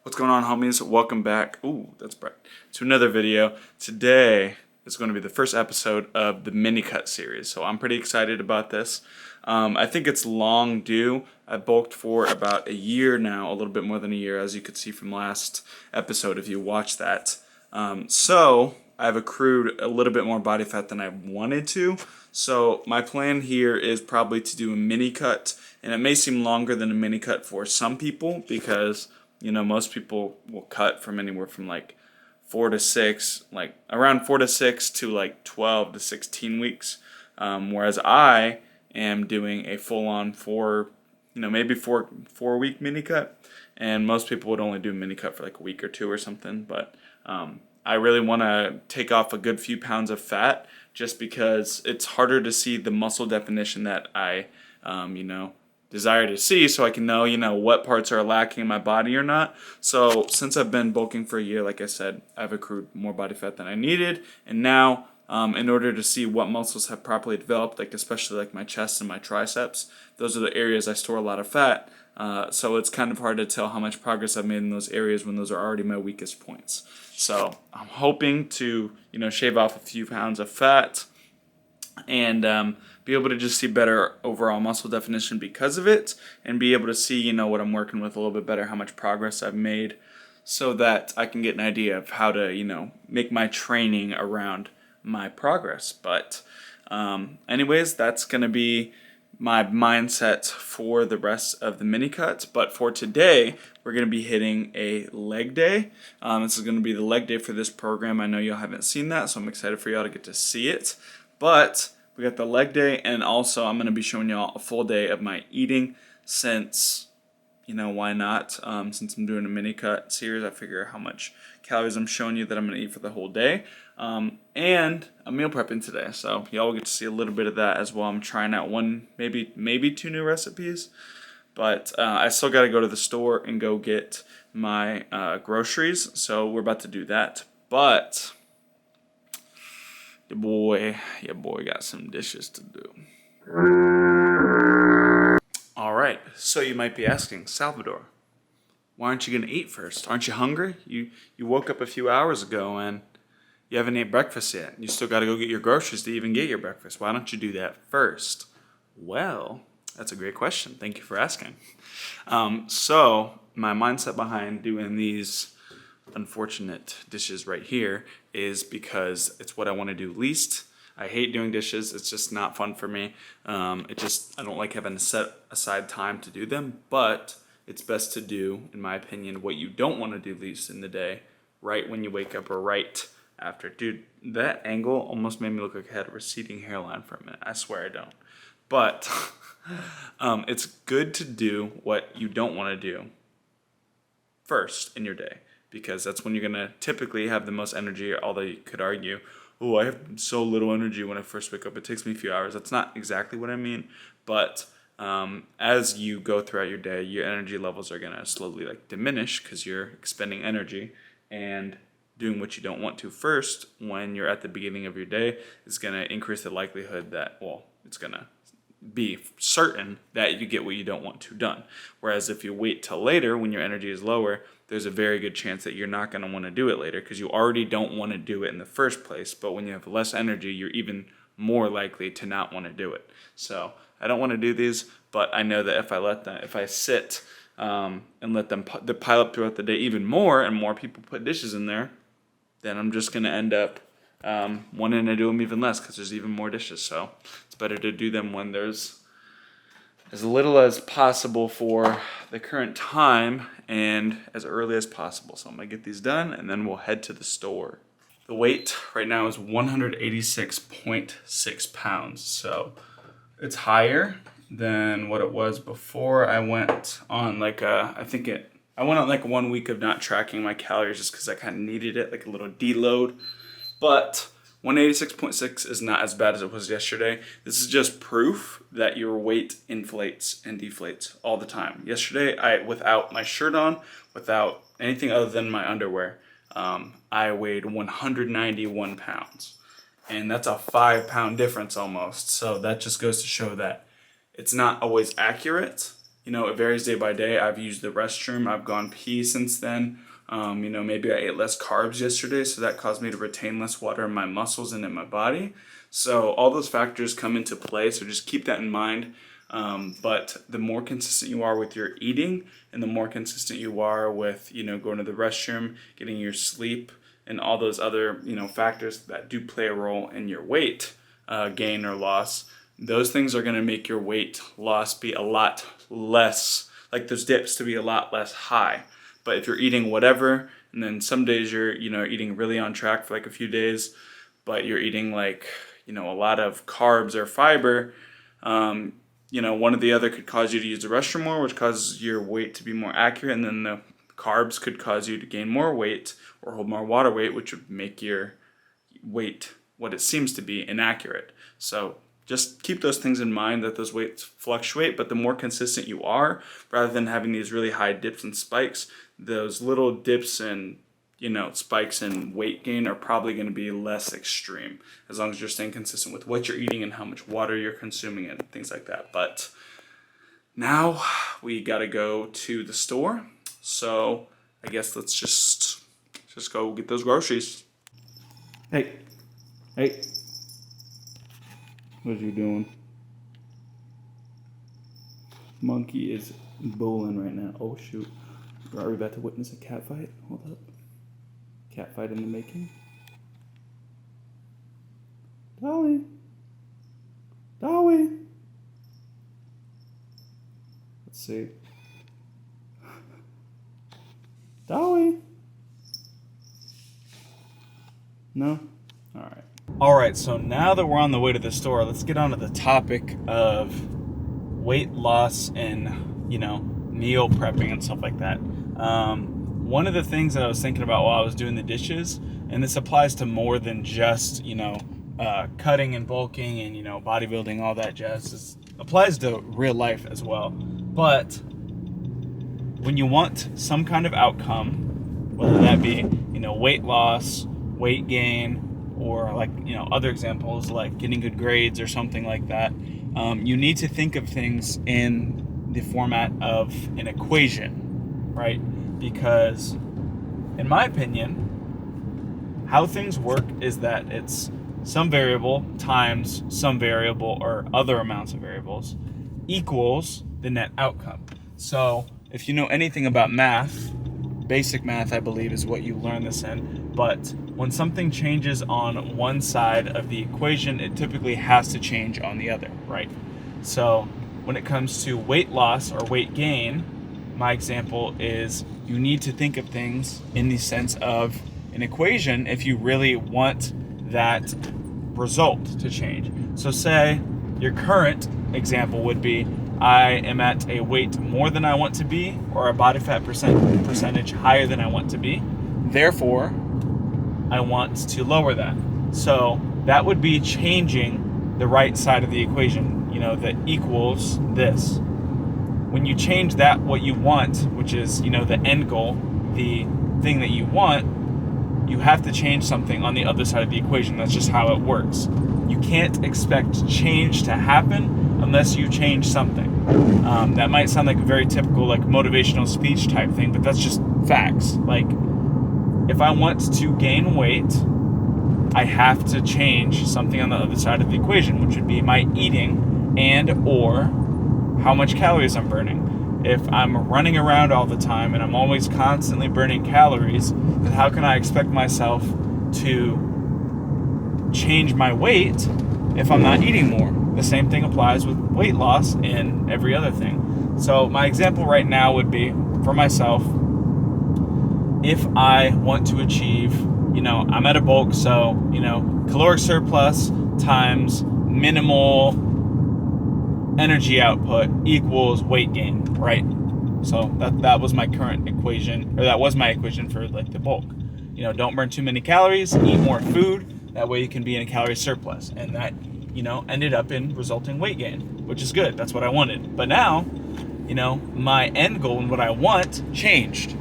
What's going on, homies? Welcome back. Ooh, that's bright. To another video. Today is going to be the first episode of the mini cut series, so I'm pretty excited about this. I think it's long due. I bulked for about a year now, a little bit more than a year, as you could see from last episode if you watched that. So I've accrued a little bit more body fat than I wanted to. So my plan here is probably to do a mini cut, and it may seem longer than a mini cut for some people because most people will cut from anywhere from like 4 to 6, like around 4 to 6 to like 12 to 16 weeks. Whereas I am doing a full-on maybe 4 week mini cut, and most people would only do a mini cut for like a week or two or something. But I really want to take off a good few pounds of fat just because it's harder to see the muscle definition that I, desire to see, so I can know, what parts are lacking in my body or not. So since I've been bulking for a year, like I said, I've accrued more body fat than I needed, and now in order to see what muscles have properly developed, like especially like my chest and my triceps, those are the areas I store a lot of fat. So it's kind of hard to tell how much progress I've made in those areas when those are already my weakest points. So I'm hoping to, shave off a few pounds of fat and be able to just see better overall muscle definition because of it, and be able to see, what I'm working with a little bit better, how much progress I've made, so that I can get an idea of how to, make my training around my progress. But anyways, that's going to be my mindset for the rest of the mini cuts. But for today, we're going to be hitting a leg day. This is going to be the leg day for this program. I know y'all haven't seen that, so I'm excited for y'all to get to see it. But we got the leg day, and also I'm going to be showing y'all a full day of my eating since, why not? Since I'm doing a mini cut series, I figure how much calories I'm showing you that I'm going to eat for the whole day. And I'm meal prepping today, so y'all will get to see a little bit of that as well. I'm trying out one, maybe two new recipes, but I still got to go to the store and go get my groceries, so we're about to do that. But your boy got some dishes to do. All right, so you might be asking, Salvador, why aren't you going to eat first? Aren't you hungry? You woke up a few hours ago and you haven't ate breakfast yet. You still got to go get your groceries to even get your breakfast. Why don't you do that first? Well, that's a great question. Thank you for asking. So my mindset behind doing these unfortunate dishes right here is because it's what I want to do least. I hate doing dishes. It's just not fun for me. I don't like having to set aside time to do them, but it's best to do, in my opinion, what you don't want to do least in the day, right when you wake up or right after. Dude, that angle almost made me look like I had a receding hairline for a minute. I swear I don't. But it's good to do what you don't want to do first in your day, because that's when you're going to typically have the most energy, although you could argue, oh, I have so little energy when I first wake up. It takes me a few hours. That's not exactly what I mean, but as you go throughout your day, your energy levels are going to slowly diminish because you're expending energy, and doing what you don't want to first when you're at the beginning of your day is going to increase the likelihood that, it's going to be certain that you get what you don't want to done. Whereas if you wait till later when your energy is lower, there's a very good chance that you're not going to want to do it later because you already don't want to do it in the first place. But when you have less energy, you're even more likely to not want to do it. So I don't want to do these, but I know that if I sit and let them pile up throughout the day even more, and more people put dishes in there, then I'm just going to end up wanting to do them even less because there's even more dishes. So it's better to do them when there's as little as possible for the current time and as early as possible. So I'm going to get these done, and then we'll head to the store. The weight right now is 186.6 pounds. So it's higher than what it was before I went on I went on 1 week of not tracking my calories just because I kind of needed it, like a little deload. But 186.6 is not as bad as it was yesterday. This is just proof that your weight inflates and deflates all the time. Yesterday, without my shirt on, without anything other than my underwear, I weighed 191 pounds. And that's a 5-pound difference almost. So that just goes to show that it's not always accurate. it varies day by day. I've used the restroom. I've gone pee since then. Maybe I ate less carbs yesterday, so that caused me to retain less water in my muscles and in my body. So all those factors come into play, so just keep that in mind. But the more consistent you are with your eating, and the more consistent you are with, going to the restroom, getting your sleep, and all those other, factors that do play a role in your weight gain or loss, those things are going to make your weight loss be a lot less, like those dips to be a lot less high. But if you're eating whatever, and then some days you're, eating really on track for like a few days, but you're eating like, a lot of carbs or fiber, one or the other could cause you to use the restroom more, which causes your weight to be more accurate. And then the carbs could cause you to gain more weight or hold more water weight, which would make your weight what it seems to be inaccurate. So just keep those things in mind, that those weights fluctuate, but the more consistent you are, rather than having these really high dips and spikes, those little dips and spikes in weight gain are probably going to be less extreme, as long as you're staying consistent with what you're eating and how much water you're consuming and things like that. But now we got to go to the store. So I guess let's just go get those groceries. Hey. What are you doing? Monkey is bowling right now. Oh shoot. Are we about to witness a cat fight? Hold up. Cat fight in the making. Dolly. Let's see. Dolly. No? Alright. Alright, so now that we're on the way to the store, let's get on to the topic of weight loss and, meal prepping and stuff like that. One of the things that I was thinking about while I was doing the dishes, and this applies to more than just, cutting and bulking and, bodybuilding, all that jazz. This applies to real life as well. But when you want some kind of outcome, whether that be, weight loss, weight gain, or like, other examples like getting good grades or something like that, you need to think of things in the format of an equation, right? Because in my opinion, how things work is that it's some variable times some variable or other amounts of variables equals the net outcome. So if you know anything about math, basic math, I believe, is what you learn this in. But when something changes on one side of the equation, it typically has to change on the other, right? So when it comes to weight loss or weight gain, my example is you need to think of things in the sense of an equation if you really want that result to change. So say your current example would be, I am at a weight more than I want to be, or a body fat percentage higher than I want to be. Therefore, I want to lower that. So that would be changing the right side of the equation, that equals this. When you change that, what you want, which is, the end goal, the thing that you want, you have to change something on the other side of the equation. That's just how it works. You can't expect change to happen unless you change something. That might sound like a very typical motivational speech type thing, but that's just facts. Like, if I want to gain weight, I have to change something on the other side of the equation, which would be my eating and or how much calories I'm burning. If I'm running around all the time and I'm always constantly burning calories, then how can I expect myself to change my weight if I'm not eating more? The same thing applies with weight loss and every other thing. So my example right now would be, for myself, if I want to achieve, I'm at a bulk, so, caloric surplus times minimal energy output equals weight gain, right? So that was my current equation, or that was my equation for the bulk. Don't burn too many calories, eat more food, that way you can be in a calorie surplus. And that, ended up in resulting weight gain, which is good. That's what I wanted. But now, my end goal and what I want changed.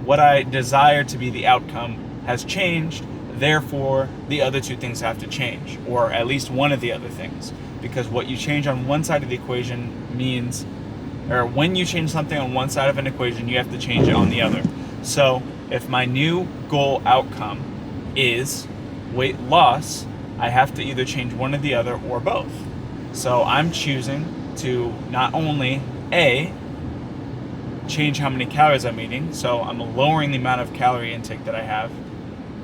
What I desire to be the outcome has changed. Therefore, the other two things have to change, or at least one of the other things. Because what you change on one side of the equation means or when you change something on one side of an equation, you have to change it on the other. So if my new goal outcome is weight loss, I have to either change one or the other or both. So I'm choosing to not only change how many calories I'm eating, so I'm lowering the amount of calorie intake that I have.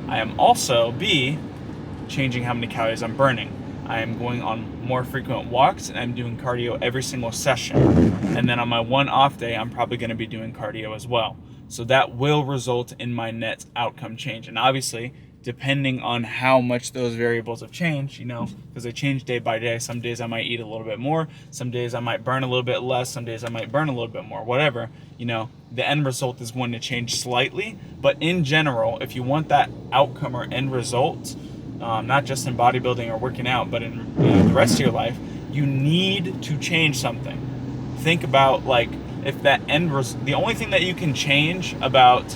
I am also changing how many calories I'm burning. I am going on more frequent walks, and I'm doing cardio every single session. And then on my one off day, I'm probably going to be doing cardio as well. So that will result in my net outcome change. And obviously, depending on how much those variables have changed, because they change day by day. Some days I might eat a little bit more. Some days I might burn a little bit less. Some days I might burn a little bit more. Whatever, the end result is going to change slightly. But in general, if you want that outcome or end result, not just in bodybuilding or working out, but in the rest of your life, you need to change something. Think about if that the only thing that you can change about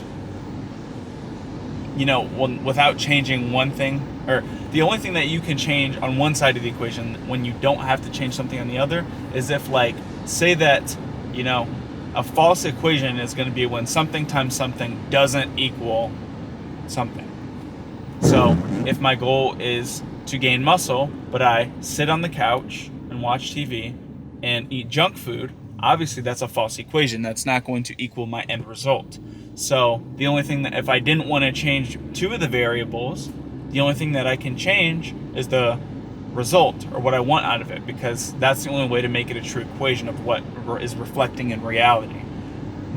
without changing one thing, or the only thing that you can change on one side of the equation when you don't have to change something on the other is if say that a false equation is going to be when something times something doesn't equal something. So if my goal is to gain muscle, but I sit on the couch and watch TV and eat junk food, obviously that's a false equation. That's not going to equal my end result. So the only thing that, if I didn't want to change two of the variables, the only thing that I can change is the result, or what I want out of it, because that's the only way to make it a true equation of what is reflecting in reality.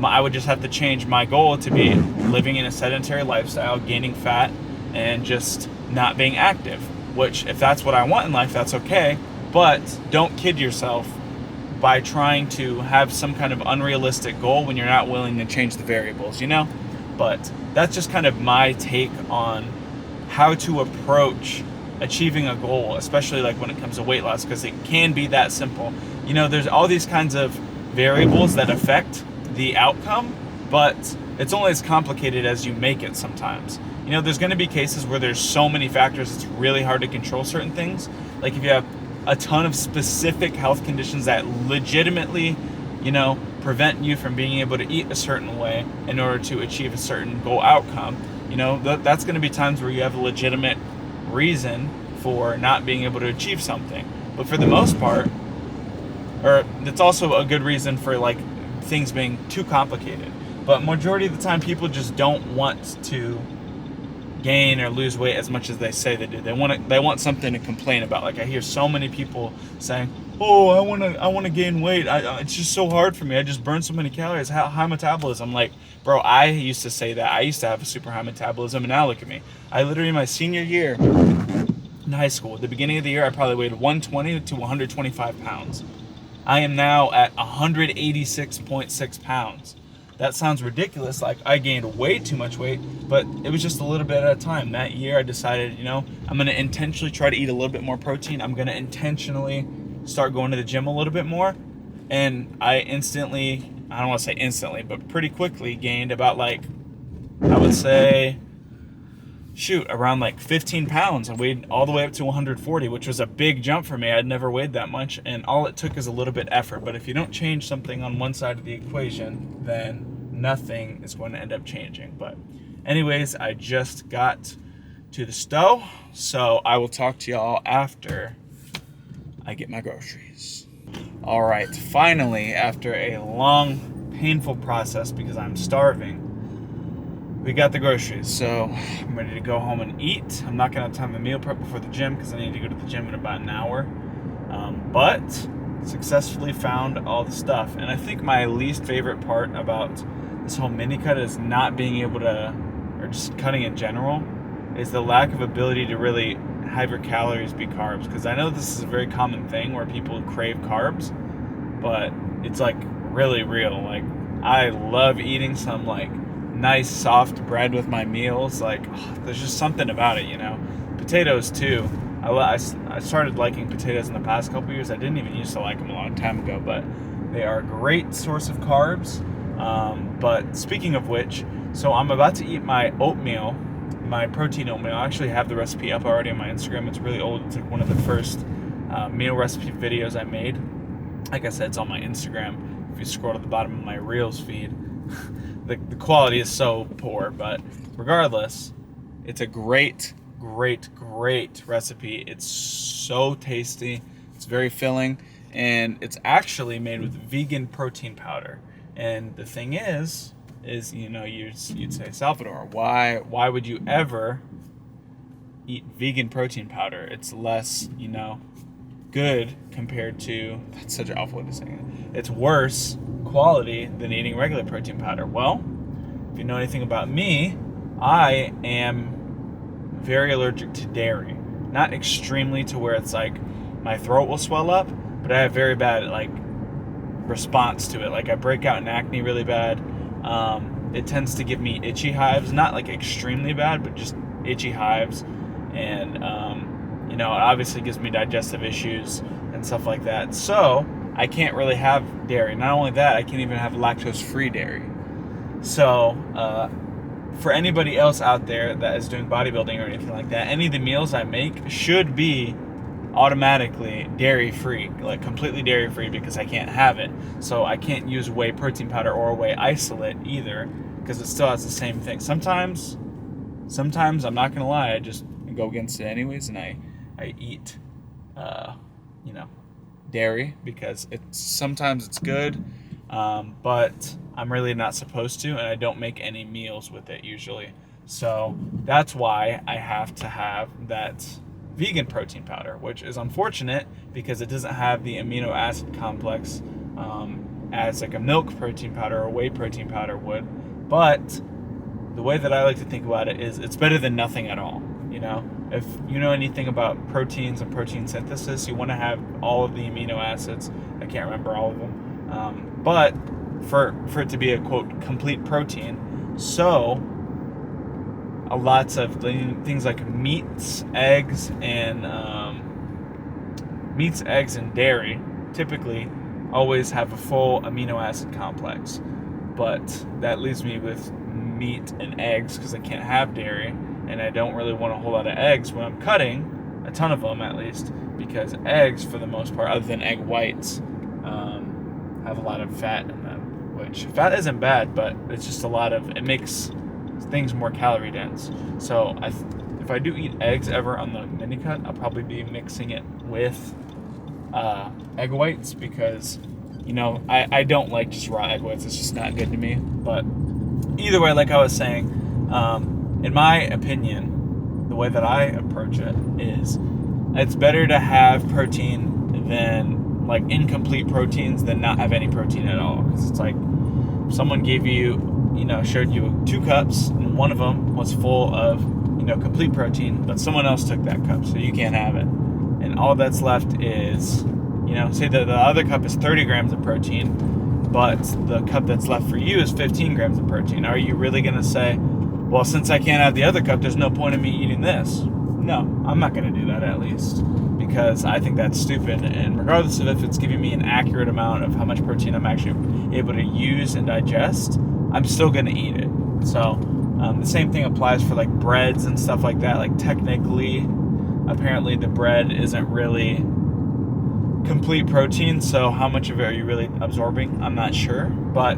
I would just have to change my goal to be living in a sedentary lifestyle, gaining fat, and just not being active, which if that's what I want in life, that's okay. But don't kid yourself by trying to have some kind of unrealistic goal when you're not willing to change the variables, But that's just kind of my take on how to approach achieving a goal, especially when it comes to weight loss, because it can be that simple. There's all these kinds of variables that affect the outcome, but it's only as complicated as you make it sometimes. There's going to be cases where there's so many factors it's really hard to control certain things. Like if you have a ton of specific health conditions that legitimately, prevent you from being able to eat a certain way in order to achieve a certain goal outcome, that's going to be times where you have a legitimate reason for not being able to achieve something. But for the most part, or it's also a good reason for things being too complicated. But majority of the time, people just don't want to gain or lose weight as much as they say they do. They want something to complain about. I hear so many people saying, "Oh, I want to gain weight. It's just so hard for me. I just burn so many calories. High metabolism." Bro, I used to say that. I used to have a super high metabolism, and now look at me. I literally, my senior year in high school, at the beginning of the year, I probably weighed 120 to 125 pounds. I am now at 186.6 pounds. That sounds ridiculous, I gained way too much weight, but it was just a little bit at a time. That year I decided, I'm going to intentionally try to eat a little bit more protein. I'm going to intentionally start going to the gym a little bit more. And I don't want to say instantly, but pretty quickly gained about I would say, around 15 pounds. I weighed all the way up to 140, which was a big jump for me. I'd never weighed that much, and all it took is a little bit effort. But if you don't change something on one side of the equation, then nothing is going to end up changing. But anyways, I just got to the stove, so I will talk to y'all after I get my groceries. All right, finally, after a long, painful process because I'm starving, we got the groceries, so I'm ready to go home and eat. I'm not going to have time to meal prep before the gym because I need to go to the gym in about an hour. But successfully found all the stuff. And I think my least favorite part about this whole mini cut is not being able to, or just cutting in general, is the lack of ability to really have your calories be carbs. Because I know this is a very common thing where people crave carbs, but it's really real. I love eating some nice soft bread with my meals. There's just something about it, Potatoes too. I started liking potatoes in the past couple years. I didn't even used to like them a long time ago, but they are a great source of carbs. But speaking of which, so I'm about to eat my oatmeal, my protein oatmeal. I actually have the recipe up already on my Instagram. It's really old. It's one of the first meal recipe videos I made. Like I said, it's on my Instagram. if you scroll to the bottom of my Reels feed, the quality is so poor. But regardless, it's a great recipe. It's so tasty. It's very filling, and it's actually made with vegan protein powder. And the thing is you'd say, Salvador, why would you ever eat vegan protein powder? It's less, good compared to, that's such an awful way to say it. It's worse quality than eating regular protein powder. Well, if you know anything about me, I am very allergic to dairy. Not extremely to where it's like my throat will swell up, but I have very bad response to it. Like I break out in acne really bad. It tends to give me itchy hives, not like extremely bad, but just itchy hives. And it obviously gives me digestive issues and stuff like that. So I can't really have dairy. Not only that, I can't even have lactose-free dairy. So for anybody else out there that is doing bodybuilding or anything like that, any of the meals I make should be automatically dairy-free, like completely dairy-free, because I can't have it. So I can't use whey protein powder or whey isolate either, because it still has the same thing. Sometimes I'm not gonna lie, I just go against it anyways, and I eat dairy because sometimes it's good, but I'm really not supposed to, and I don't make any meals with it usually. So that's why I have to have that vegan protein powder, which is unfortunate because it doesn't have the amino acid complex as like a milk protein powder or whey protein powder would. But the way that I like to think about it is it's better than nothing at all. If you know anything about proteins and protein synthesis, you want to have all of the amino acids. I can't remember all of them, but for it to be a quote complete protein, so lots of things like meats, eggs, and dairy typically always have a full amino acid complex. But that leaves me with meat and eggs because I can't have dairy, and I don't really want a whole lot of eggs when I'm cutting, a ton of them at least, because eggs, for the most part, other than egg whites, have a lot of fat in them, which fat isn't bad, but it's just it makes things more calorie dense. So if I do eat eggs ever on the mini cut, I'll probably be mixing it with egg whites because I don't like just raw egg whites. It's just not good to me. But either way, like I was saying, in my opinion, the way that I approach it is it's better to have protein than like incomplete proteins than not have any protein at all. Because it's like someone gave you showed you 2 cups, and one of them was full of, complete protein, but someone else took that cup, so you can't have it. And all that's left is, say that the other cup is 30 grams of protein, but the cup that's left for you is 15 grams of protein. Are you really going to say, well, since I can't have the other cup, there's no point in me eating this? No, I'm not going to do that, at least, because I think that's stupid. And regardless of if it's giving me an accurate amount of how much protein I'm actually able to use and digest, I'm still going to eat it. So the same thing applies for like breads and stuff like that. Like technically, apparently the bread isn't really complete protein, so how much of it are you really absorbing? I'm not sure. But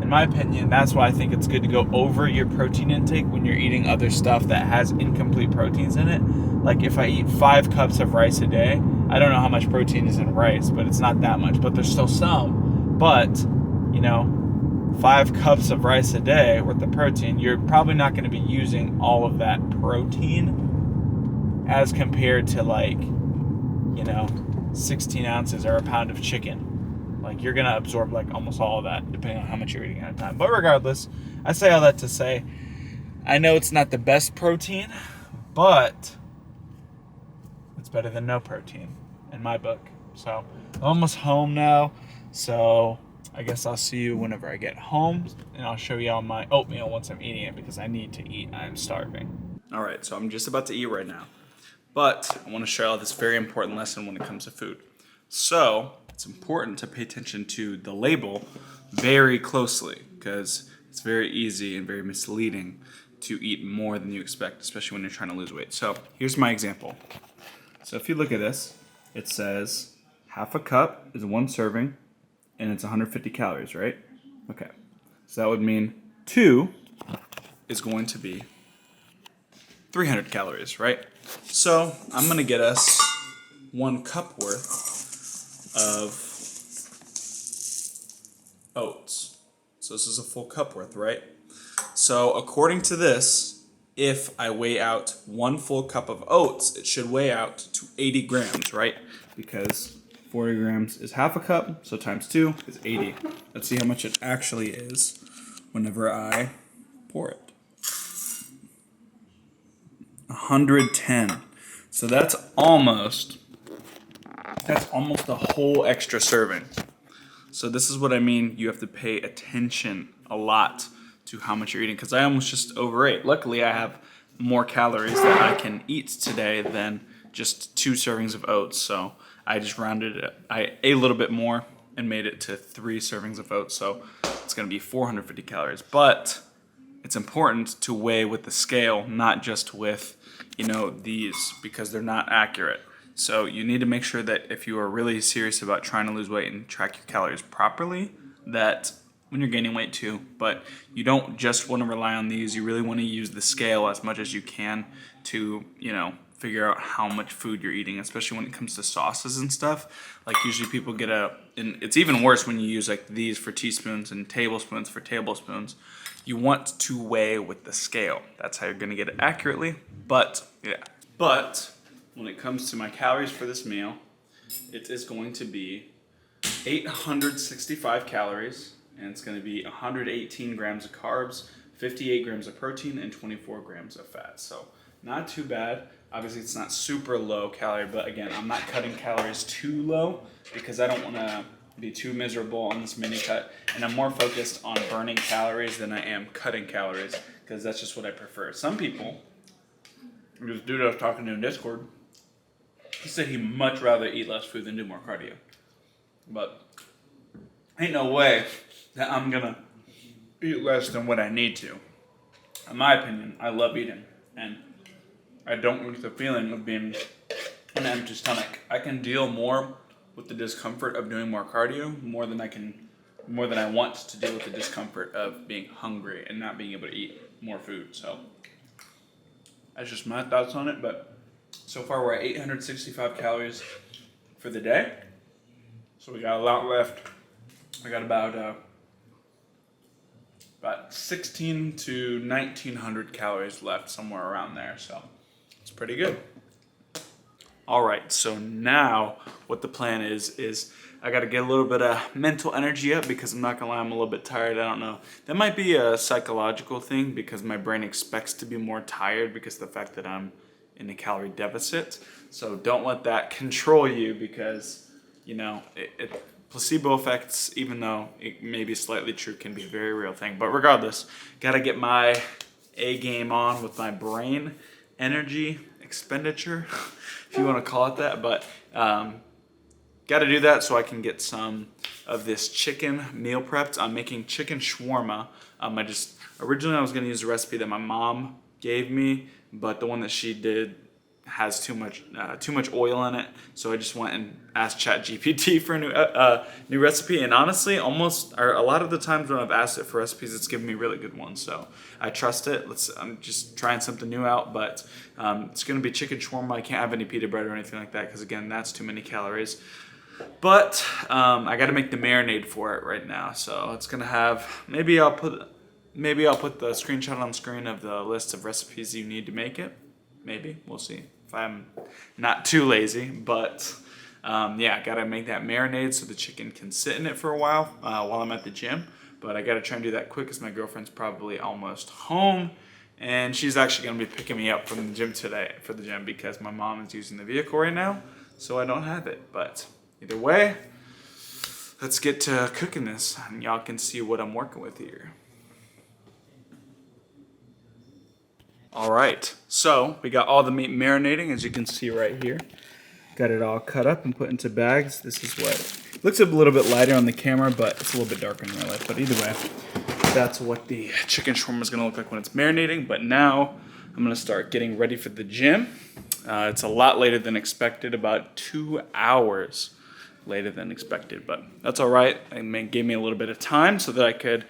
in my opinion, that's why I think it's good to go over your protein intake when you're eating other stuff that has incomplete proteins in it. Like if I eat 5 cups of rice a day, I don't know how much protein is in rice, but it's not that much. But there's still some. But 5 cups of rice a day worth of protein, you're probably not going to be using all of that protein as compared to 16 ounces or a pound of chicken. Like you're going to absorb almost all of that depending on how much you're eating at a time. But regardless, I say all that to say, I know it's not the best protein, but it's better than no protein in my book. So I'm almost home now, so I guess I'll see you whenever I get home, and I'll show you all my oatmeal once I'm eating it because I need to eat. I'm starving. All right, so I'm just about to eat right now, but I want to share all this very important lesson when it comes to food. So it's important to pay attention to the label very closely because it's very easy and very misleading to eat more than you expect, especially when you're trying to lose weight. So here's my example. So if you look at this, it says half a cup is 1 serving, and it's 150 calories, right? Okay. So that would mean 2 is going to be 300 calories, right? So I'm going to get us 1 cup worth of oats. So this is a full cup worth, right? So according to this, if I weigh out 1 full cup of oats, it should weigh out to 80 grams, right? Because 40 grams is half a cup, so times 2 is 80. Let's see how much it actually is whenever I pour it. 110. So that's almost a whole extra serving. So this is what I mean. You have to pay attention a lot to how much you're eating, because I almost just overate. Luckily, I have more calories that I can eat today than just 2 servings of oats. So I just rounded it. I ate a little bit more and made it to 3 servings of oats. So it's going to be 450 calories. But it's important to weigh with the scale, not just with, these, because they're not accurate. So you need to make sure that if you are really serious about trying to lose weight and track your calories properly, that when you're gaining weight too, but you don't just want to rely on these. You really want to use the scale as much as you can to, figure out how much food you're eating, especially when it comes to sauces and stuff. Like usually people get and it's even worse when you use like these for teaspoons and tablespoons for tablespoons. You want to weigh with the scale. That's how you're going to get it accurately. But when it comes to my calories for this meal, it is going to be 865 calories, and it's going to be 118 grams of carbs, 58 grams of protein, and 24 grams of fat. So not too bad. Obviously, it's not super low calorie, but again, I'm not cutting calories too low because I don't want to be too miserable on this mini cut, and I'm more focused on burning calories than I am cutting calories, because that's just what I prefer. Some people, this dude I was talking to in Discord, he said he'd much rather eat less food than do more cardio. But ain't no way that I'm gonna eat less than what I need to. In my opinion, I love eating, and I don't like the feeling of being on an empty stomach. I can deal more with the discomfort of doing more cardio more than I want to deal with the discomfort of being hungry and not being able to eat more food. So that's just my thoughts on it. But so far we're at 865 calories for the day. So we got a lot left. I got about 16 to 1900 calories left, somewhere around there. So it's pretty good. All right, so now what the plan is I got to get a little bit of mental energy up, because I'm not gonna lie, I'm a little bit tired. I don't know. That might be a psychological thing, because my brain expects to be more tired because of the fact that I'm in a calorie deficit. So don't let that control you, because placebo effects, even though it may be slightly true, can be a very real thing. But regardless, gotta get my A game on with my brain energy expenditure, if you want to call it that. But got to do that so I can get some of this chicken meal prepped. I'm making chicken shawarma. Originally I was going to use a recipe that my mom gave me, but the one that she did has too much oil in it. So I just went and asked ChatGPT for a new recipe. And honestly, a lot of the times when I've asked it for recipes, it's given me really good ones. So I trust it. I'm just trying something new out, but it's going to be chicken shawarma. I can't have any pita bread or anything like that, because again, that's too many calories. But I got to make the marinade for it right now. So it's going to have, maybe I'll put the screenshot on screen of the list of recipes you need to make it. Maybe. We'll see if I'm not too lazy. But I got to make that marinade so the chicken can sit in it for a while I'm at the gym. But I got to try and do that quick, because my girlfriend's probably almost home. And she's actually going to be picking me up from the gym today for the gym, because my mom is using the vehicle right now. So I don't have it. But either way, let's get to cooking this, and y'all can see what I'm working with here. All right, so we got all the meat marinating, as you can see right here. Got it all cut up and put into bags. This is what looks a little bit lighter on the camera, but it's a little bit darker in real life. But either way, that's what the chicken shawarma is gonna look like when it's marinating. But now I'm gonna start getting ready for the gym. It's a lot later than expected, about 2 hours later than expected, but that's all right. It gave me a little bit of time so that I could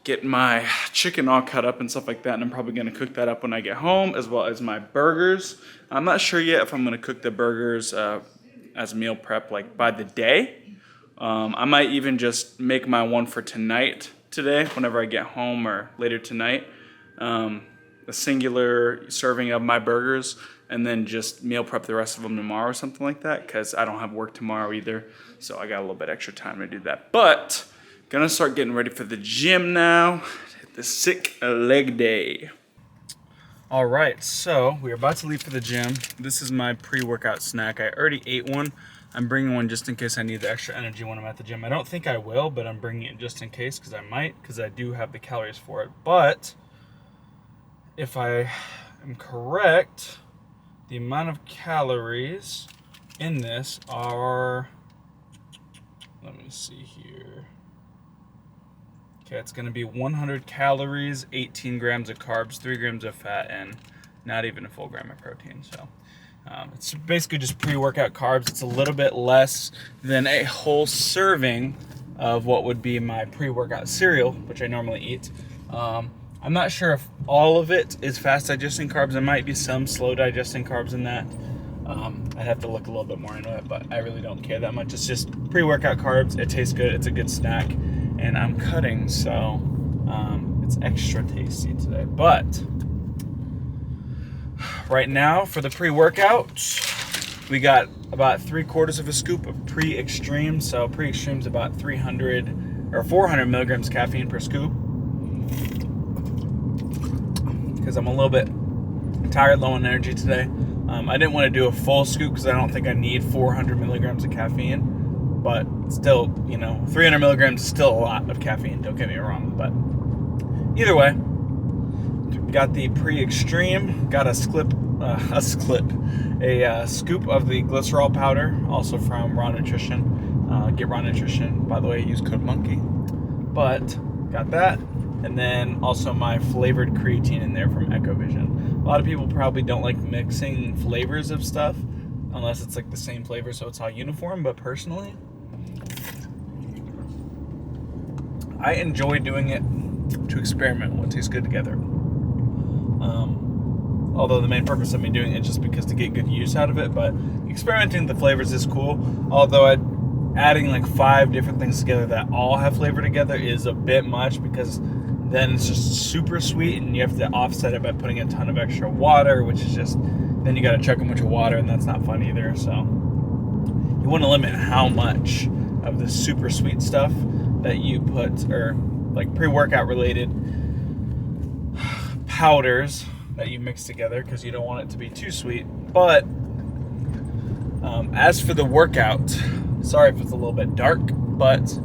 get my chicken all cut up and stuff like that, and I'm probably gonna cook that up when I get home, as well as my burgers. I'm not sure yet if I'm gonna cook the burgers as meal prep, like by the day. I might even just make my one for today, whenever I get home, or later tonight. A singular serving of my burgers, and then just meal prep the rest of them tomorrow or something like that, because I don't have work tomorrow either, so I got a little bit extra time to do that. But gonna start getting ready for the gym now. Hit the sick leg day. All right, so we're about to leave for the gym. This is my pre-workout snack. I already ate one. I'm bringing one just in case I need the extra energy when I'm at the gym. I don't think I will, but I'm bringing it just in case, because I might, because I do have the calories for it. But if I am correct, the amount of calories in this are, let me see here. Okay, it's gonna be 100 calories, 18 grams of carbs, 3 grams of fat, and not even a full gram of protein. So it's basically just pre-workout carbs. It's a little bit less than a whole serving of what would be my pre-workout cereal, which I normally eat. I'm not sure if all of it is fast digesting carbs. There might be some slow digesting carbs in that. I'd have to look a little bit more into it, but I really don't care that much. It's just pre-workout carbs. It tastes good. It's a good snack, and I'm cutting, so it's extra tasty today. But right now for the pre-workout, we got about 3/4 of a scoop of pre-extreme. So pre-extreme is about 300 or 400 milligrams caffeine per scoop, because I'm a little bit tired, low on energy today. I didn't want to do a full scoop because I don't think I need 400 milligrams of caffeine, but still, 300 milligrams is still a lot of caffeine, don't get me wrong. But either way, got the pre-extreme, got a scoop of the glycerol powder, also from Raw Nutrition. Get Raw Nutrition, by the way, use code MONKEY. But got that. And then also my flavored creatine in there from EcoVision. A lot of people probably don't like mixing flavors of stuff unless it's like the same flavor, so it's all uniform. But personally, I enjoy doing it to experiment what tastes good together. Although the main purpose of me doing it is just because to get good use out of it, but experimenting with the flavors is cool. Although adding like 5 different things together that all have flavor together is a bit much, because then it's just super sweet, and you have to offset it by putting a ton of extra water, which is just, then you got to chuck a bunch of water, and that's not fun either. So you want to limit how much of the super sweet stuff that you put, or like pre-workout related powders that you mix together, because you don't want it to be too sweet. But as for the workout, sorry if it's a little bit dark, but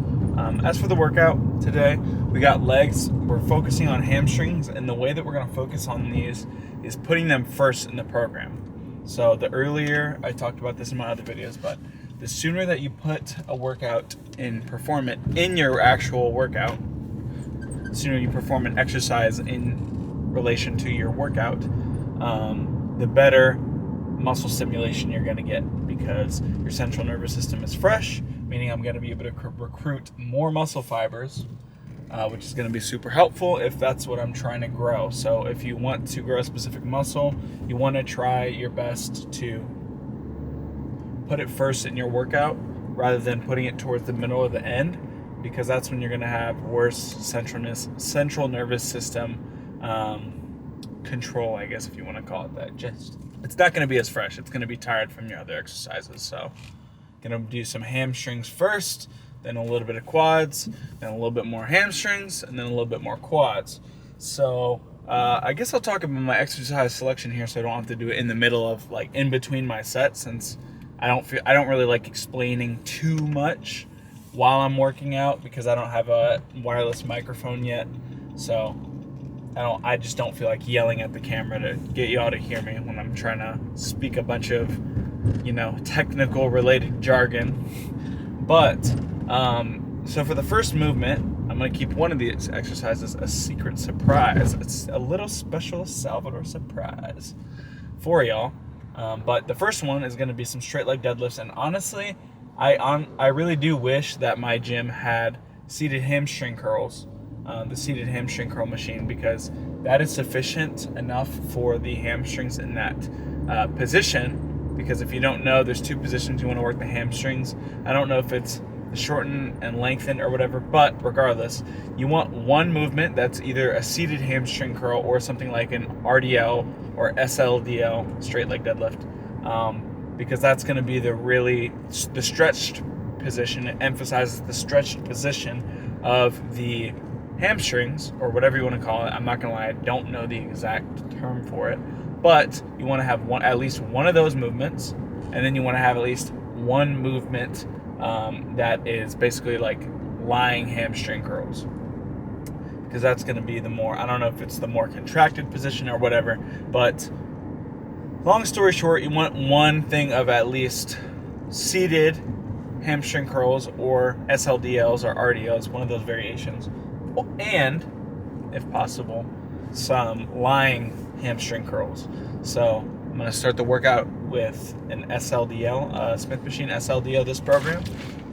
as for the workout today, we got legs. We're focusing on hamstrings, and the way that we're going to focus on these is putting them first in the program. So the earlier, I talked about this in my other videos, but the sooner that you put a workout and perform it in your actual workout, the sooner you perform an exercise in relation to your workout, the better muscle stimulation you're going to get, because your central nervous system is fresh, meaning I'm going to be able to recruit more muscle fibers, which is going to be super helpful if that's what I'm trying to grow. So if you want to grow a specific muscle, you want to try your best to put it first in your workout rather than putting it towards the middle or the end, because that's when you're going to have worse central nervous system control, I guess, if you want to call it that. Just, it's not going to be as fresh. It's going to be tired from your other exercises. So going to do some hamstrings first, then a little bit of quads, then a little bit more hamstrings, and then a little bit more quads. So I guess I'll talk about my exercise selection here, so I don't have to do it in the middle of, like, in between my sets, since I don't really like explaining too much while I'm working out, because I don't have a wireless microphone yet. So I just don't feel like yelling at the camera to get you all to hear me when I'm trying to speak a bunch of, technical related jargon. But so for the first movement, I'm going to keep one of these exercises a secret surprise. It's a little special Salvador surprise for y'all. But the first one is going to be some straight leg deadlifts. And honestly, I really do wish that my gym had seated hamstring curls, the seated hamstring curl machine, because that is sufficient enough for the hamstrings in that position. Because if you don't know, there's two positions you want to work the hamstrings. I don't know if it's shorten and lengthen or whatever, but regardless, you want one movement that's either a seated hamstring curl or something like an RDL or SLDL, straight leg deadlift, because that's going to be the stretched position. It emphasizes the stretched position of the hamstrings, or whatever you want to call it. I'm not going to lie, I don't know the exact term for it, but you want to have at least one of those movements, and then you want to have at least one movement that is basically like lying hamstring curls, because that's going to be the more, I don't know if it's the more contracted position or whatever, but long story short, you want one thing of at least seated hamstring curls or SLDLs or RDLs, one of those variations, and if possible some lying hamstring curls. So I'm going to start the workout with an SLDL, Smith Machine SLDL, this program,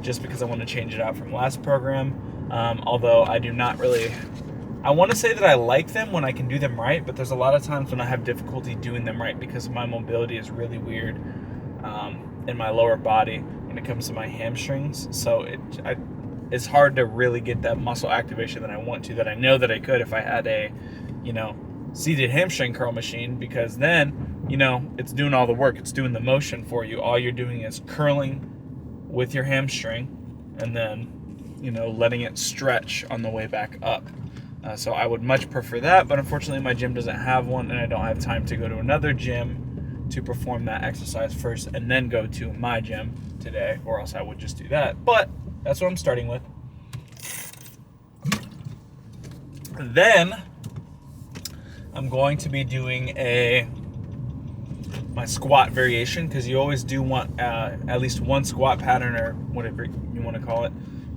just because I want to change it out from last program. Although I do not really, I want to say that I like them when I can do them right, but there's a lot of times when I have difficulty doing them right because my mobility is really weird in my lower body when it comes to my hamstrings. So it's hard to really get that muscle activation that I want to, that I know that I could if I had a, seated hamstring curl machine, because then, it's doing all the work. It's doing the motion for you. All you're doing is curling with your hamstring and then, letting it stretch on the way back up. So I would much prefer that, but unfortunately my gym doesn't have one, and I don't have time to go to another gym to perform that exercise first and then go to my gym today, or else I would just do that. But that's what I'm starting with. Then I'm going to be doing my squat variation, because you always do want at least one squat pattern, or whatever you want to call it,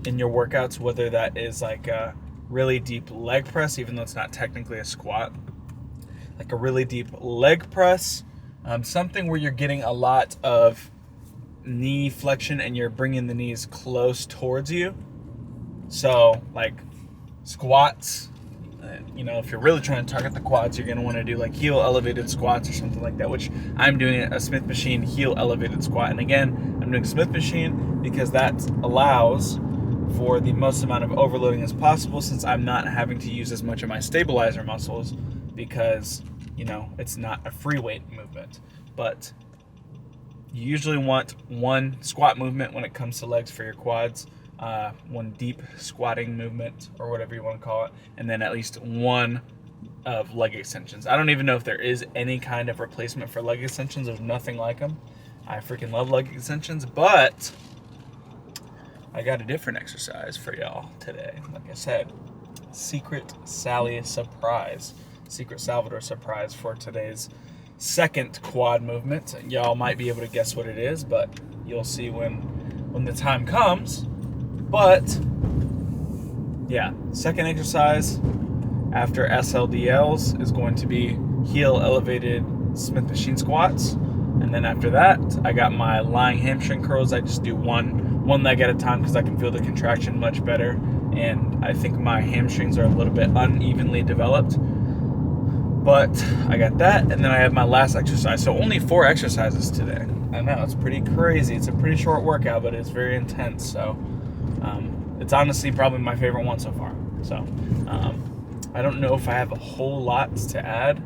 in your workouts, whether that is like a really deep leg press, even though it's not technically a squat, like a really deep leg press, something where you're getting a lot of knee flexion and you're bringing the knees close towards you. So like squats, if you're really trying to target the quads, you're going to want to do like heel elevated squats or something like that, which I'm doing a Smith Machine heel elevated squat. And again, I'm doing Smith Machine because that allows for the most amount of overloading as possible, since I'm not having to use as much of my stabilizer muscles, because it's not a free weight movement. But you usually want one squat movement when it comes to legs for your quads, one deep squatting movement, or whatever you want to call it, and then at least one of leg extensions. I don't even know if there is any kind of replacement for leg extensions. There's nothing like them. I freaking love leg extensions, but I got a different exercise for y'all today. Like I said, Secret Salvador surprise for today's second quad movement. Y'all might be able to guess what it is, but you'll see when the time comes. But yeah, second exercise after SLDLs is going to be heel elevated Smith Machine squats. And then after that, I got my lying hamstring curls. I just do one leg at a time because I can feel the contraction much better. And I think my hamstrings are a little bit unevenly developed. But I got that, and then I have my last exercise. So only 4 exercises today. I know, it's pretty crazy. It's a pretty short workout, but it's very intense. So it's honestly probably my favorite one so far. So I don't know if I have a whole lot to add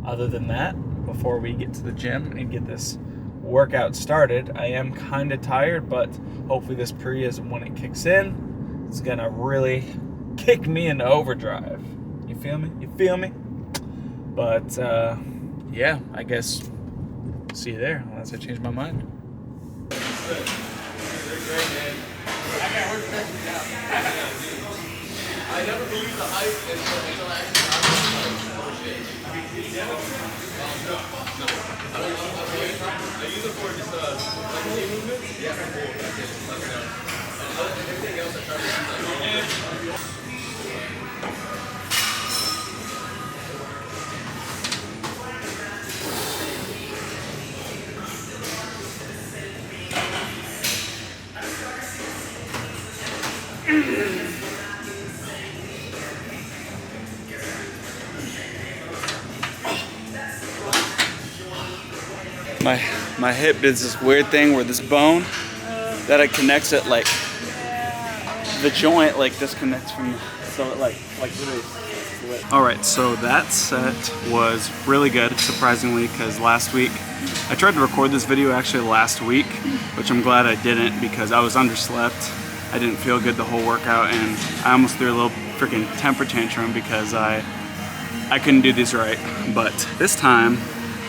other than that before we get to the gym and get this workout started. I am kind of tired, but hopefully this pre-is, when it kicks in, it's gonna really kick me into overdrive. You feel me? But yeah, I guess see you there, unless I change my mind. I never believed the hype until I actually got I use it for just like knee movements. Yeah, cool. Let me know. And everything else I try to use like My hip does this weird thing where this bone that it connects it, like the joint like disconnects from, so it like literally. All right, so that set was really good, surprisingly, because last week I tried to record this video actually last week, which I'm glad I didn't because I was underslept. I didn't feel good the whole workout, and I almost threw a little freaking temper tantrum because I couldn't do these right. But this time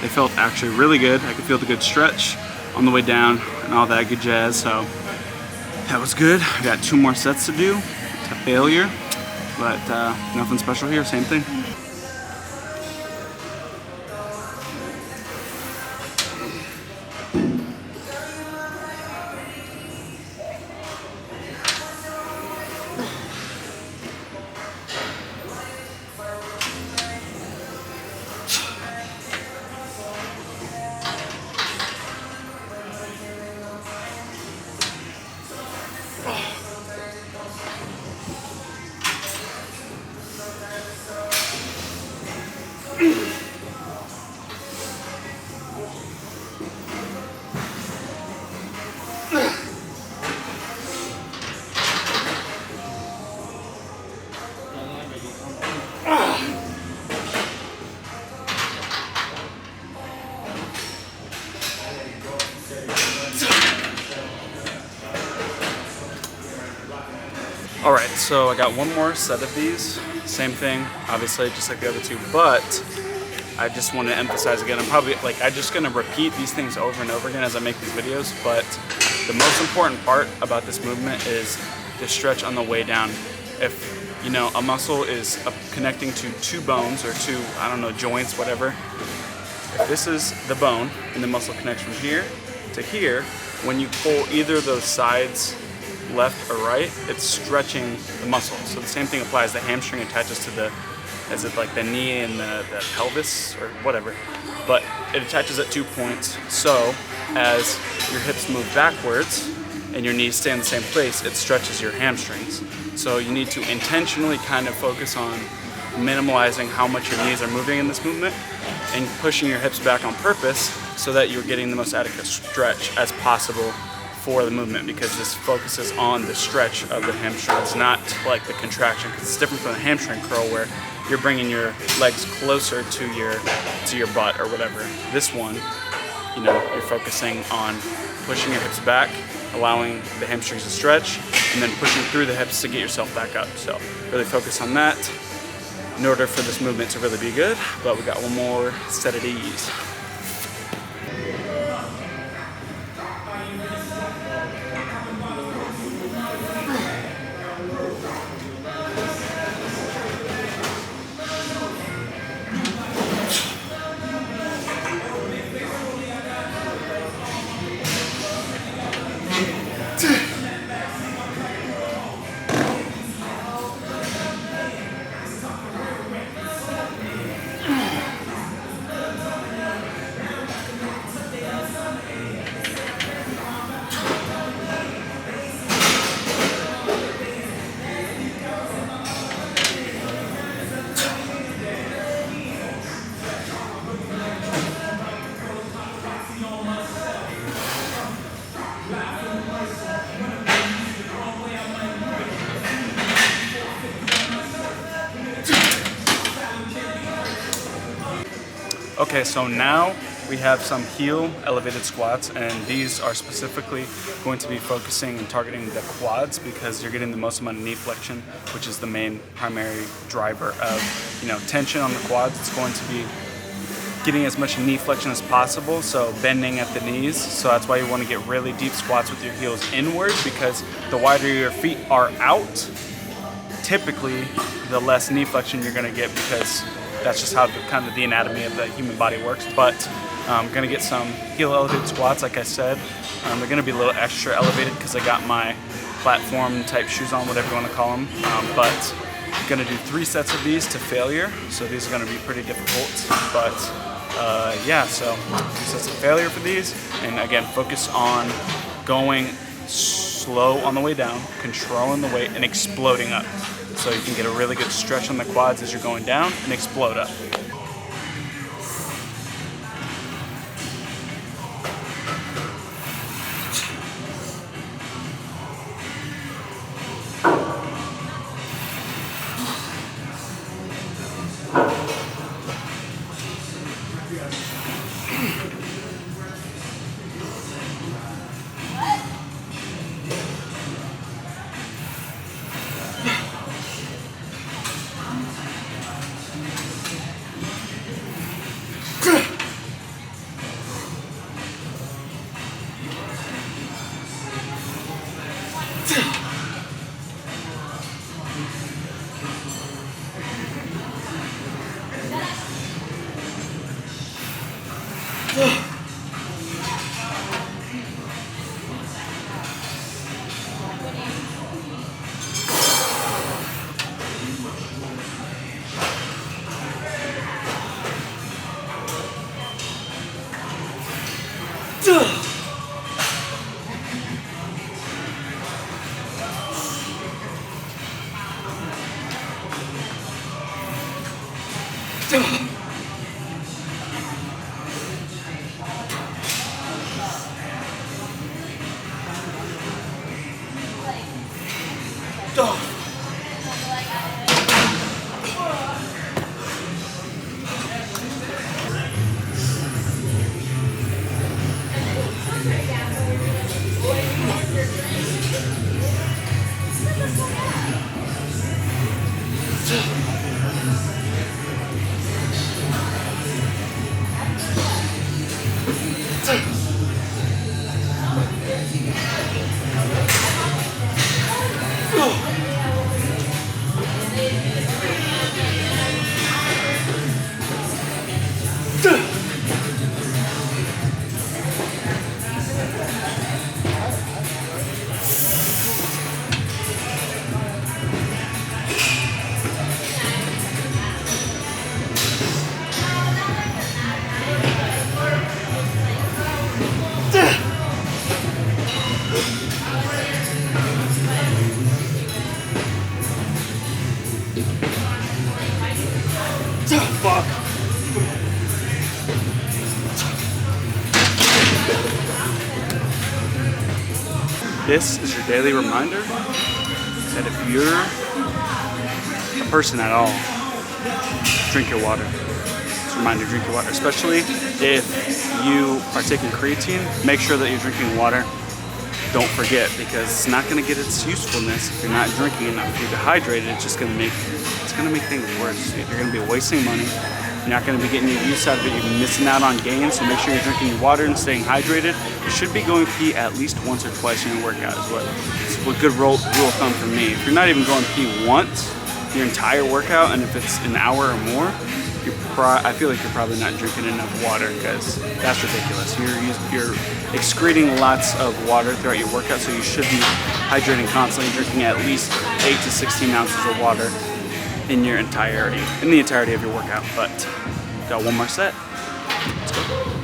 they felt actually really good. I could feel the good stretch on the way down and all that good jazz, so that was good. I got 2 more sets to do to failure, but nothing special here, same thing. Alright, so I got 1 more set of these. Same thing, obviously, just like the other 2, but I just want to emphasize again, I'm just going to repeat these things over and over again as I make these videos, but the most important part about this movement is the stretch on the way down. If, you know, a muscle is connecting to 2 bones or 2, I don't know, joints, whatever, if this is the bone and the muscle connects from here to here, when you pull either of those sides left or right, it's stretching the muscle. So the same thing applies. The hamstring attaches to the, is it like the knee and the pelvis or whatever, but it attaches at 2 points. So as your hips move backwards and your knees stay in the same place, it stretches your hamstrings. So you need to intentionally kind of focus on minimalizing how much your knees are moving in this movement and pushing your hips back on purpose so that you're getting the most adequate stretch as possible for the movement, because this focuses on the stretch of the hamstrings, not like the contraction, because it's different from the hamstring curl where you're bringing your legs closer to your butt or whatever. This one, you know, you're focusing on pushing your hips back, allowing the hamstrings to stretch, and then pushing through the hips to get yourself back up. So really focus on that in order for this movement to really be good. But we got 1 more set of these. Okay, so now we have some heel elevated squats, and these are specifically going to be focusing and targeting the quads because you're getting the most amount of knee flexion, which is the main primary driver of, you know, tension on the quads. It's going to be getting as much knee flexion as possible, so bending at the knees. So that's why you want to get really deep squats with your heels inward, because the wider your feet are out, typically the less knee flexion you're going to get, because that's just how kind of the anatomy of the human body works. But I'm going to get some heel elevated squats, like I said. They're going to be a little extra elevated because I got my platform type shoes on, whatever you want to call them. But I'm going to do 3 sets of these to failure. So these are going to be pretty difficult. But yeah, so 3 sets of failure for these. And again, focus on going slow on the way down, controlling the weight, and exploding up. So you can get a really good stretch on the quads as you're going down and explode up. Fuck. This is your daily reminder that if you're a person at all, drink your water. Just a reminder, drink your water. Especially if you are taking creatine, make sure that you're drinking water. Don't forget, because it's not going to get its usefulness if you're not drinking enough. If you're dehydrated, it's going to make things worse. You're going to be wasting money. You're not going to be getting your use out of it. You're missing out on gains. So make sure you're drinking your water and staying hydrated. You should be going pee at least once or twice in your workout as well. It's a good rule of thumb for me. If you're not even going pee once your entire workout, and if it's an hour or more, I feel like you're probably not drinking enough water, because that's ridiculous. You're excreting lots of water throughout your workout, so you should be hydrating constantly, drinking at least 8 to 16 ounces of water in the entirety of your workout. But got one more set. Let's go.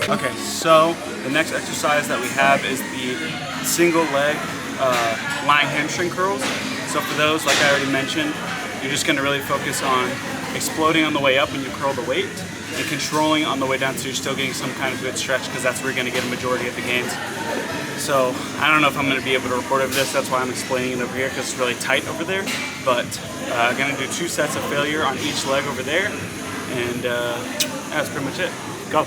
Okay, so the next exercise that we have is the single leg lying hamstring curls. So for those, like I already mentioned, you're just going to really focus on exploding on the way up when you curl the weight and controlling on the way down, so you're still getting some kind of good stretch, because that's where you're going to get a majority of the gains. So I don't know if I'm going to be able to record over this, that's why I'm explaining it over here, because it's really tight over there. But I'm going to do 2 sets of failure on each leg over there, and that's pretty much it. Go.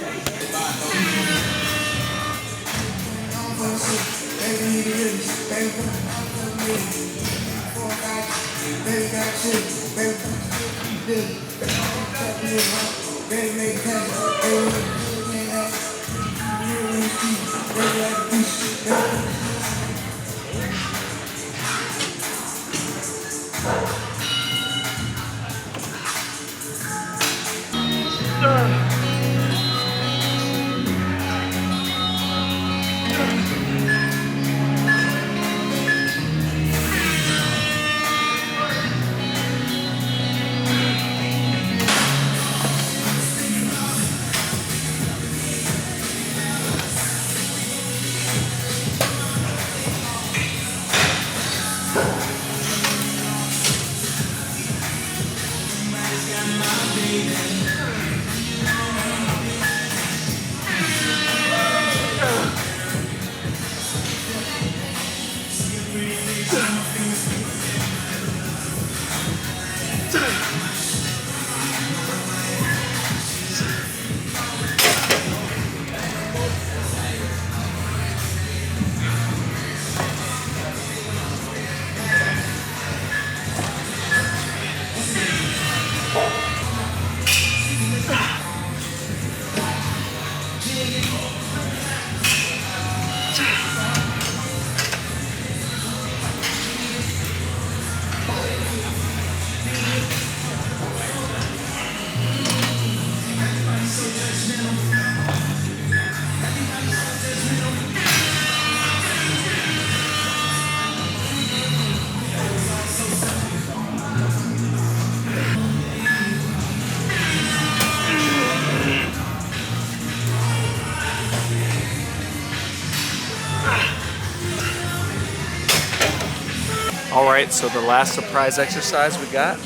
All right, so the last surprise exercise we got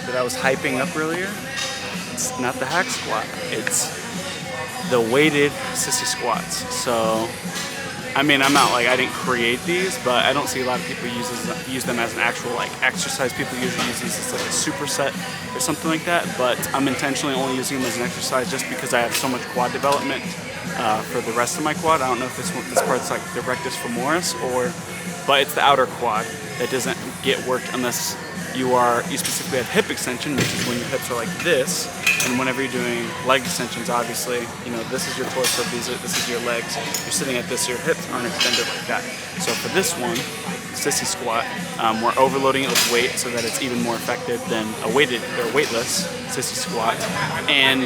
that I was hyping up earlier, it's not the hack squat, it's the weighted sissy squats. So, I mean, I didn't create these, but I don't see a lot of people use them as an actual like exercise. People usually use these as like a superset or something like that, but I'm intentionally only using them as an exercise just because I have so much quad development for the rest of my quad. I don't know if this part's like the rectus femoris but it's the outer quad that doesn't get worked unless you specifically have hip extension, which is when your hips are like this, and whenever you're doing leg extensions, obviously, this is your torso, this is your legs, you're sitting at this, your hips aren't extended like that. So for this one, sissy squat, we're overloading it with weight so that it's even more effective than a weighted or weightless sissy squat. And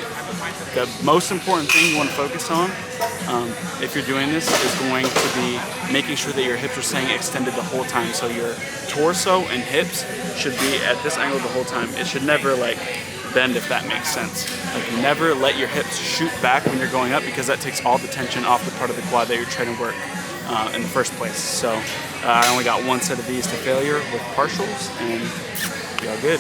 the most important thing you want to focus on, if you're doing this, is going to be making sure that your hips are staying extended the whole time. So your torso and hips should be at this angle the whole time. It should never like bend, if that makes sense. Like, never let your hips shoot back when you're going up, because that takes all the tension off the part of the quad that you're trying to work in the first place. So I only got one set of these to failure with partials, and you're all good.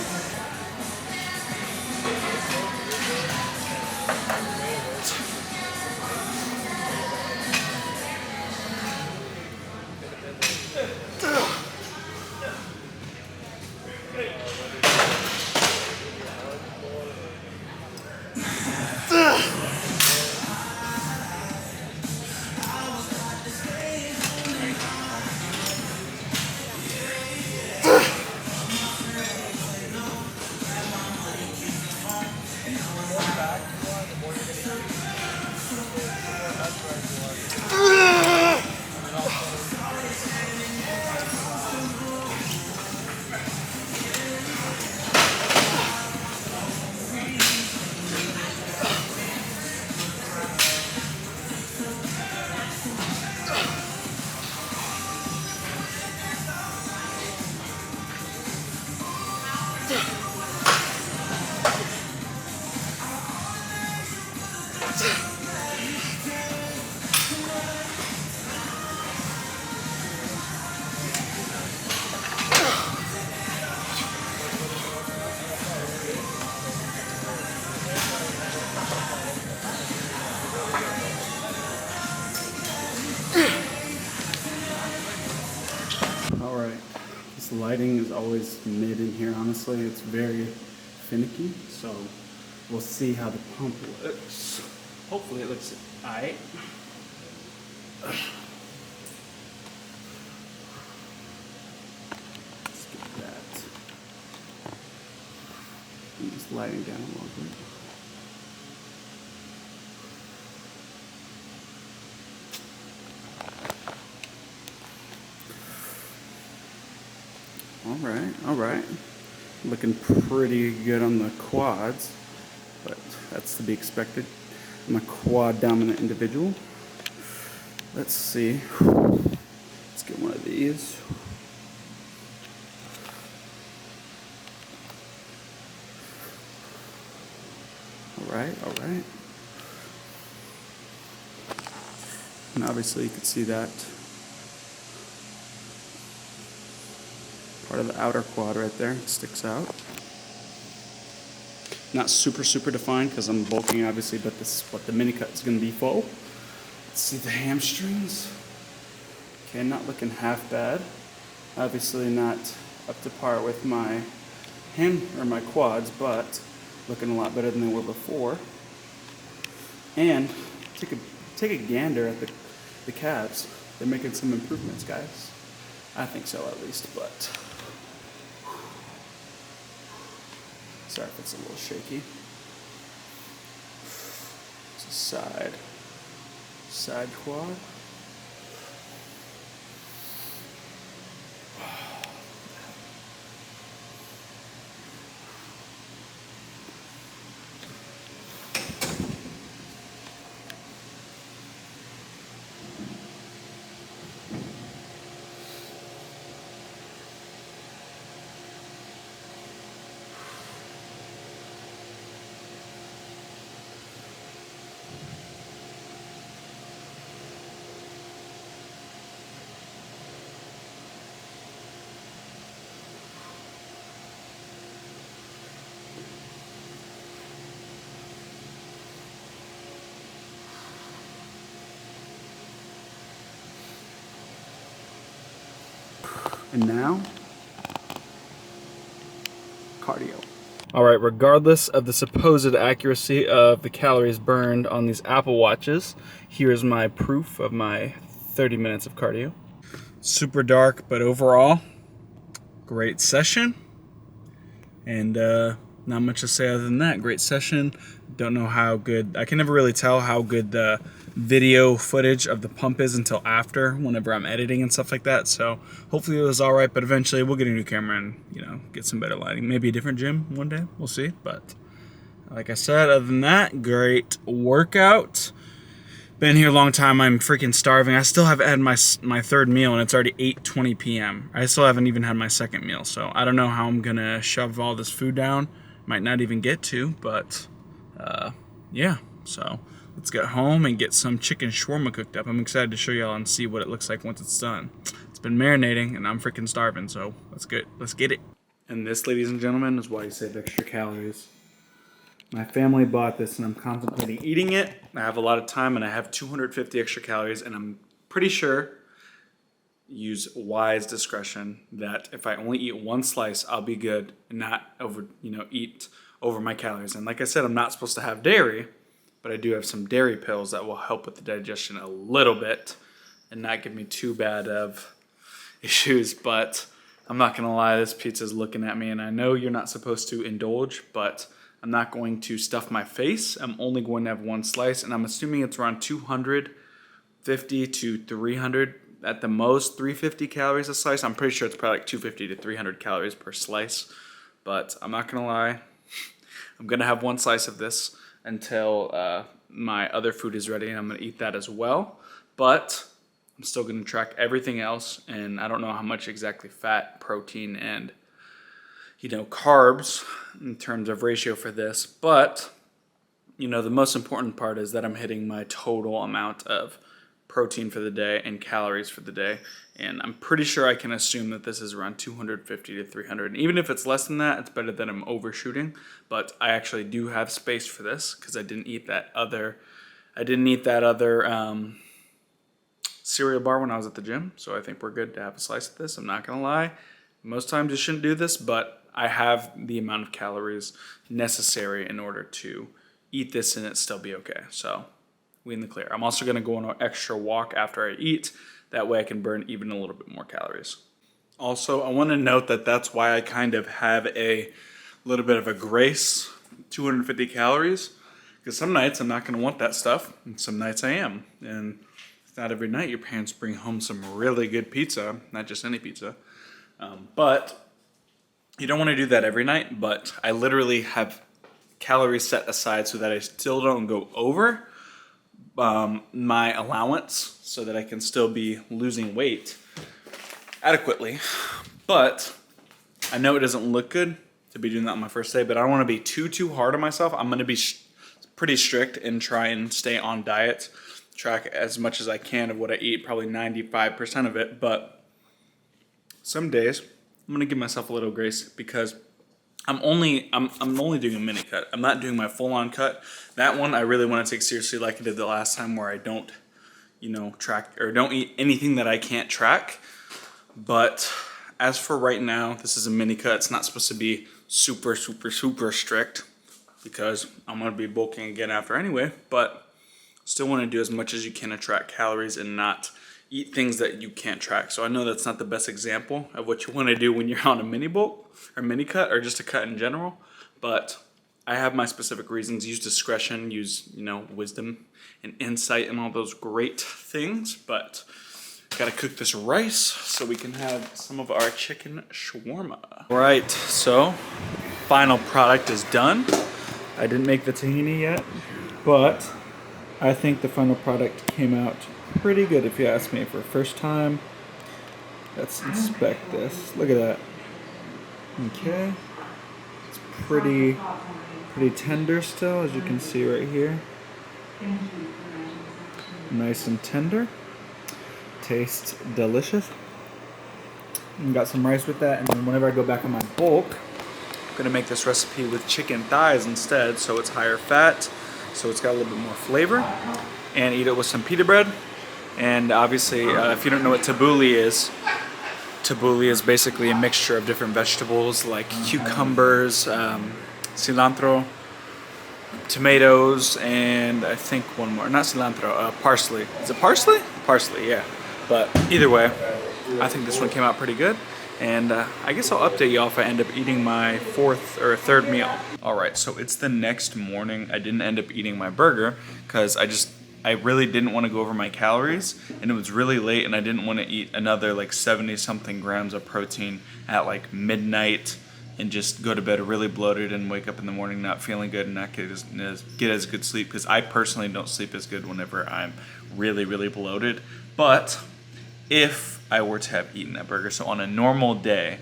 Alright, this lighting is always mid in here, honestly. It's very finicky, so we'll see how the pump looks. Hopefully it looks alright. Let's get that. I'm just lighting down a little bit. All right. Looking pretty good on the quads, but that's to be expected. I'm a quad dominant individual. Let's see. Let's get one of these. All right. And obviously you can see that part of the outer quad right there, it sticks out. Not super defined because I'm bulking obviously, but this is what the mini cut is going to be full. Let's see the hamstrings. Okay, not looking half bad. Obviously not up to par with my my quads, but looking a lot better than they were before. And take a gander at the calves. They're making some improvements, guys. I think so, at least, but sorry if it's a little shaky. It's a side quad. And now, cardio. All right, regardless of the supposed accuracy of the calories burned on these Apple Watches, here's my proof of my 30 minutes of cardio. Super dark, but overall, great session. And not much to say other than that. Great session. Don't know how good, I can never really tell how good the video footage of the pump is until after, whenever I'm editing and stuff like that. So hopefully it was all right, but eventually we'll get a new camera and, you know, get some better lighting. Maybe a different gym one day, we'll see. But like I said, other than that, great workout. Been here a long time. I'm freaking starving. I still haven't had my third meal, and it's already 8:20 p.m. I still haven't even had my second meal, so I don't know how I'm gonna shove all this food down. Might not even get to, but yeah. So let's get home and get some chicken shawarma cooked up. I'm excited to show y'all and see what it looks like once it's done. It's been marinating, and I'm freaking starving, so let's get it. And this, ladies and gentlemen, is why you save extra calories. My family bought this and I'm contemplating eating it. I have a lot of time and I have 250 extra calories, and I'm pretty sure, use wise discretion, that if I only eat one slice, I'll be good and not eat over my calories. And like I said, I'm not supposed to have dairy, but I do have some dairy pills that will help with the digestion a little bit and not give me too bad of issues. But I'm not gonna lie, this pizza's looking at me, and I know you're not supposed to indulge, but I'm not going to stuff my face. I'm only going to have one slice, and I'm assuming it's around 250 to 300, at the most 350 calories a slice. I'm pretty sure it's probably like 250 to 300 calories per slice, but I'm not gonna lie. I'm gonna have one slice of this until my other food is ready, and I'm gonna eat that as well. But I'm still gonna track everything else, and I don't know how much exactly fat, protein, and carbs in terms of ratio for this, but the most important part is that I'm hitting my total amount of protein for the day and calories for the day, and I'm pretty sure I can assume that this is around 250 to 300, and even if it's less than that, it's better than I'm overshooting. But I actually do have space for this because I didn't eat that other cereal bar when I was at the gym, so I think we're good to have a slice of this. I'm not gonna lie, most times you shouldn't do this, but I have the amount of calories necessary in order to eat this and it still be okay. So we in the clear. I'm also gonna go on an extra walk after I eat. That way I can burn even a little bit more calories. Also, I wanna note that that's why I kind of have a little bit of a grace, 250 calories, because some nights I'm not gonna want that stuff, and some nights I am. And it's not every night your parents bring home some really good pizza, not just any pizza. But you don't want to do that every night, but I literally have calories set aside so that I still don't go over my allowance, so that I can still be losing weight adequately. But I know it doesn't look good to be doing that on my first day, but I don't want to be too hard on myself. I'm going to be pretty strict and try and stay on diet, track as much as I can of what I eat, probably 95% of it, but some days I'm gonna give myself a little grace because I'm only doing a mini cut. I'm not doing my full on cut. That one I really want to take seriously, like I did the last time, where I don't, track or don't eat anything that I can't track. But as for right now, this is a mini cut. It's not supposed to be super strict because I'm gonna be bulking again after anyway. But still want to do as much as you can to track calories and not eat things that you can't track. So I know that's not the best example of what you want to do when you're on a mini bulk or mini cut or just a cut in general, but I have my specific reasons. Use discretion, use wisdom and insight and all those great things. But gotta cook this rice so we can have some of our chicken shawarma. All right, so final product is done. I didn't make the tahini yet, but I think the final product came out pretty good, if you ask me. For the first time, let's inspect this. Look at that. Okay, it's pretty tender still, as you can see right here. Nice and tender. Tastes delicious. And got some rice with that, and then whenever I go back on my bulk, I'm gonna make this recipe with chicken thighs instead, so it's higher fat, so it's got a little bit more flavor, and eat it with some pita bread. And obviously, if you don't know what tabbouleh is, tabbouleh is basically a mixture of different vegetables like cucumbers, cilantro, tomatoes, and I think one more. Not cilantro, parsley. Is it parsley? Parsley, yeah. But either way, I think this one came out pretty good. And I guess I'll update y'all if I end up eating my third meal. All right, so it's the next morning. I didn't end up eating my burger because I really didn't want to go over my calories, and it was really late, and I didn't want to eat another like 70 something grams of protein at like midnight and just go to bed really bloated and wake up in the morning not feeling good and not get as good sleep, because I personally don't sleep as good whenever I'm really, really bloated. But if I were to have eaten that burger, so on a normal day,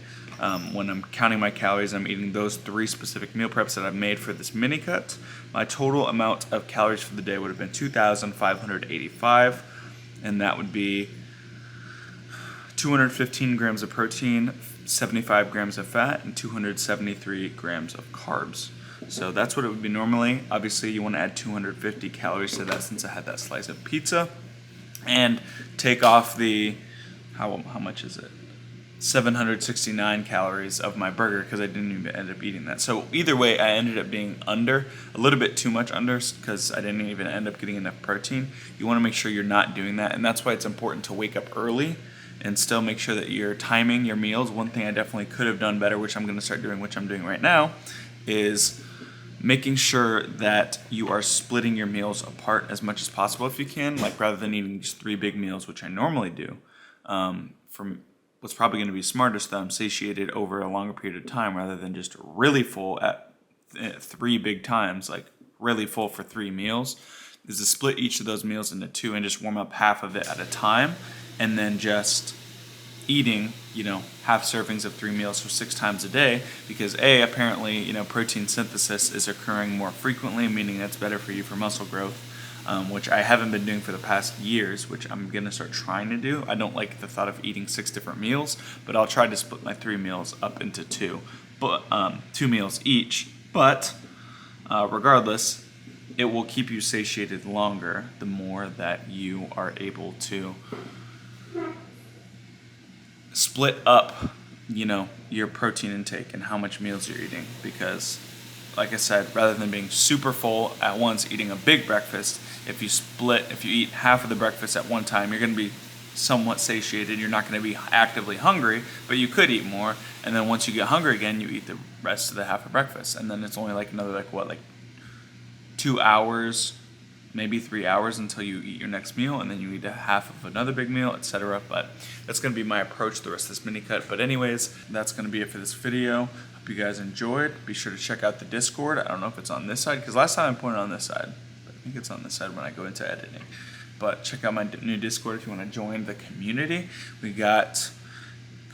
when I'm counting my calories, I'm eating those 3 specific meal preps that I've made for this mini cut, my total amount of calories for the day would have been 2,585, and that would be 215 grams of protein, 75 grams of fat, and 273 grams of carbs. So that's what it would be normally. Obviously, you want to add 250 calories to that since I had that slice of pizza, and take off the, how much is it? 769 calories of my burger because I didn't even end up eating that. So either way, I ended up being under, a little bit too much under, because I didn't even end up getting enough protein. You want to make sure you're not doing that, and that's why it's important to wake up early and still make sure that you're timing your meals. One thing I definitely could have done better, which I'm going to start doing, which I'm doing right now, is making sure that you are splitting your meals apart as much as possible if you can, like rather than eating just 3 big meals, which I normally do. From what's probably going to be smartest, that I'm satiated over a longer period of time rather than just really full at 3 big times, like really full for 3 meals, is to split each of those meals into 2 and just warm up half of it at a time, and then just eating, half servings of 3 meals for 6 times a day, because apparently, protein synthesis is occurring more frequently, meaning that's better for you for muscle growth. Which I haven't been doing for the past years, which I'm going to start trying to do. I don't like the thought of eating 6 different meals, but I'll try to split my 3 meals up into 2, but 2 meals each. But regardless, it will keep you satiated longer the more that you are able to split up, your protein intake and how much meals you're eating, because like I said, rather than being super full at once, eating a big breakfast, if you eat half of the breakfast at one time, you're going to be somewhat satiated. You're not going to be actively hungry, but you could eat more. And then once you get hungry again, you eat the rest of the half of breakfast. And then it's only like another, 2 hours, maybe 3 hours until you eat your next meal. And then you eat a half of another big meal, etc. But that's going to be my approach the rest of this mini cut. But anyways, that's going to be it for this video. You guys enjoyed. Be sure to check out the Discord. I don't know if it's on this side, because last time I pointed on this side, but I think it's on this side when I go into editing. But check out my new Discord if you want to join the community. We got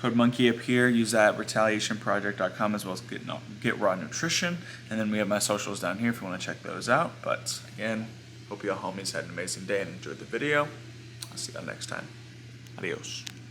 Code Monkey up here. Use that at retaliationproject.com, as well as Get Raw Nutrition. And then we have my socials down here if you want to check those out. But again, hope you all homies had an amazing day and enjoyed the video. I'll see y'all next time. Adios.